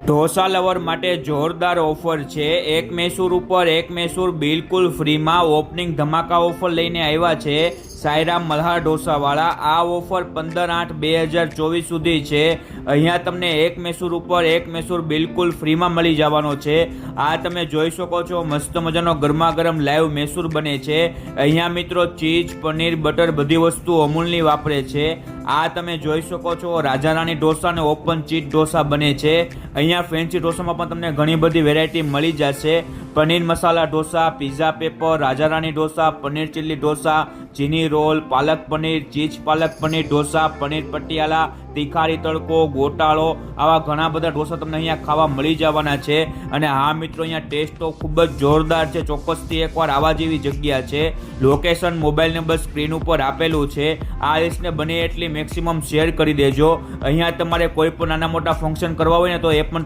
Dosa lover માટે જોરદાર offer છે। એક મૈસૂર ઉપર એક મૈસૂર બિલકુલ ફ્રીમાં ઓપનિંગ ધમાકા ઓફર લઈને આવ્યા છે સાઈરામ મલ્હાર ઢોસાવાળા। આ ઓફર 15/8/2024 સુધી છે। અહીંયા તમને એક મૈસૂર ઉપર એક મૈસૂર બિલકુલ ફ્રીમાં મળી જવાનો છે। આ તમે જોઈ શકો છો મસ્ત મજાનો ગરમા ગરમ લાઈવ મૈસૂર બને છે। અહીંયા મિત્રો ચીઝ પનીર બટર બધી વસ્તુ અમૂલની વાપરે છે। આ તમે જોઈ શકો છો રાજા રાણી ઢોસા અને ઓપન ચીઝ ઢોસા બને છે। અહીંયા ફેન્સી ઢોસામાં પણ તમને ઘણી બધી વેરાયટી મળી જશે। પનીર મસાલા ઢોસા, પિઝા પેપર, રાજા રાણી ઢોસા, પનીર ચીલી ઢોસા, ચીની રોલ, પાલક પનીર, ચીઝ પાલક પનીર ઢોસા, પનીર પટિયાલા, તીખારી તડકો, ગોટાળો, આવા ઘણા બધા ઢોસા તમને અહીંયા ખાવા મળી જવાના છે। અને હા મિત્રો, અહીંયા ટેસ્ટ તો ખૂબ જ જોરદાર છે। ચોક્કસથી એકવાર આવા જેવી જગ્યા છે। લોકેશન, મોબાઈલ નંબર સ્ક્રીન ઉપર આપેલું છે। આ લિસ્ટને બને એટલી મેક્સિમમ શેર કરી દેજો। અહીંયા તમારે કોઈ પણ નાના મોટા ફંક્શન કરવા હોય ને તો એ પણ